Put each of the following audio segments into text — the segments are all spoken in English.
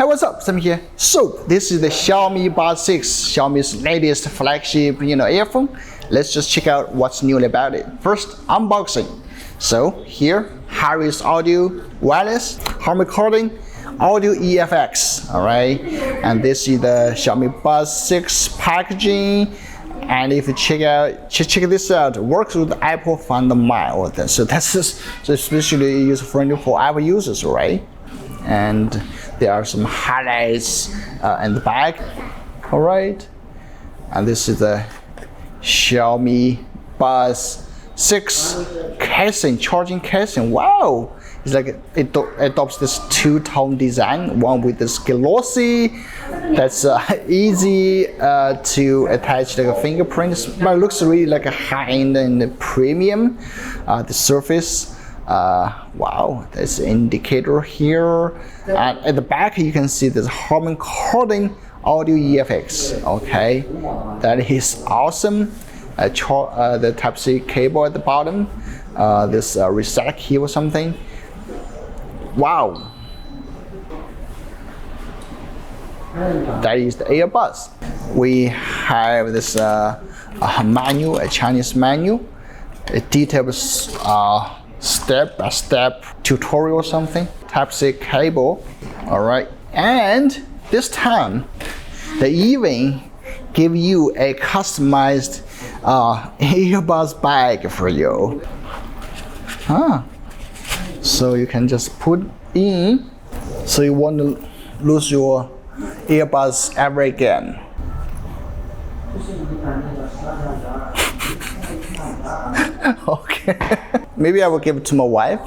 Hey, what's up? Sami here. So this is the Xiaomi Buds 6, Xiaomi's latest flagship, earphone. Let's just check out what's new about it. First, unboxing. So here, Harris audio, wireless, home recording, audio EFX. All right, and this is the Xiaomi Buds 6 packaging. And if you check this out, it works with Apple Find My. So that's especially user-friendly for Apple users, right? And there are some highlights in the back. All right, and this is the Xiaomi Buds 6 casing, charging casing. Wow, it's like it adopts this two-tone design, one with this glossy that's easy to attach like a fingerprints, but it looks really like a high-end and premium. The surface, wow, there's an indicator here, and at the back you can see this home recording audio EFX. Okay, that is awesome. The Type-C cable at the bottom, this reset key or something. Wow, that is the earbuds. We have this manual, a Chinese manual, a detailed step-by-step tutorial or something. Type-C cable. All right, and this time they even give you a customized earbuds bag for you. So you can just put in, so you won't lose your earbuds ever again. Okay, maybe I will give it to my wife.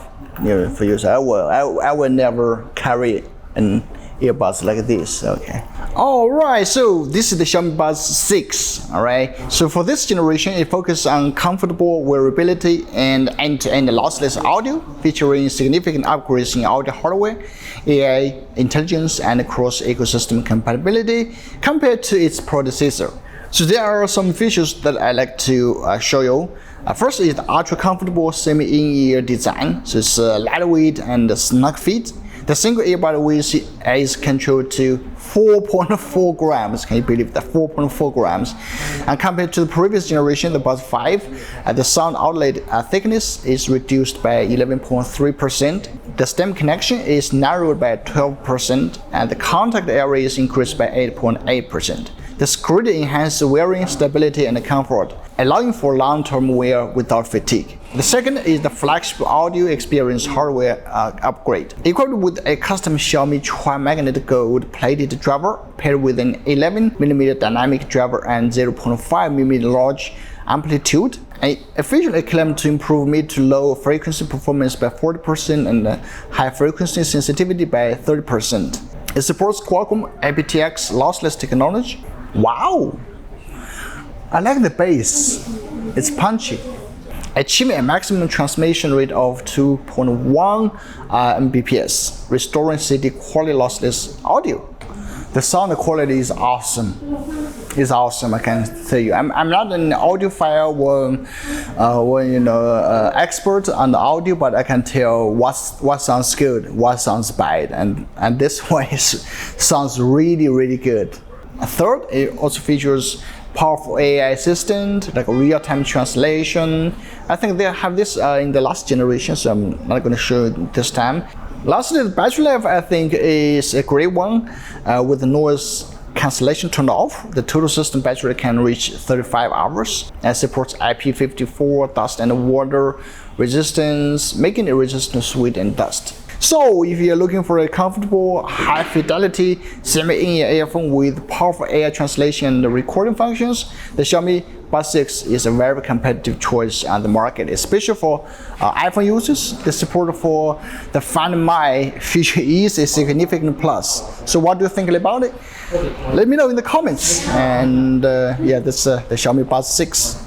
For you, I will never carry an earbuds like this. Okay. All right, so this is the Xiaomi Buds 6. All right, so for this generation, it focuses on comfortable wearability and end-to-end lossless audio, featuring significant upgrades in audio hardware, AI intelligence, and cross-ecosystem compatibility compared to its predecessor. So there are some features that I like to show you. First is the ultra-comfortable semi-in-ear design. So it's lightweight and snug fit. The single earbud weight is controlled to 4.4 grams. Can you believe that? 4.4 grams. And compared to the previous generation, the Buds 5, the sound outlet thickness is reduced by 11.3%. The stem connection is narrowed by 12%, and the contact area is increased by 8.8%. The screen enhances wearing stability and comfort, allowing for long-term wear without fatigue. The second is the flagship audio experience hardware upgrade. Equipped with a custom Xiaomi tri-magnet gold-plated driver paired with an 11mm dynamic driver and 0.5mm large amplitude, it officially claimed to improve mid to low frequency performance by 40% and high frequency sensitivity by 30%. It supports Qualcomm aptX lossless technology. Wow! I like the bass. It's punchy. Achieving a maximum transmission rate of 2.1 Mbps, restoring CD quality lossless audio. The sound quality is awesome. It's awesome, I can tell you. I'm not an audiophile or expert on the audio, but I can tell what sounds good, what sounds bad, and this one sounds really good. Third, it also features powerful AI assistant, like real-time translation. I think they have this in the last generation, so I'm not going to show it this time. Lastly, the battery life I think is a great one, with the noise cancellation turned off. The total system battery can reach 35 hours and supports IP54 dust and water resistance, making it resistant to sweat and dust. So if you're looking for a comfortable, high-fidelity semi-in-ear earphone with powerful AI translation and recording functions, the Xiaomi Buds 6 is a very competitive choice on the market, especially for iPhone users. The support for the Find My feature is a significant plus. So what do you think about it? Let me know in the comments. And yeah, this is the Xiaomi Buds 6.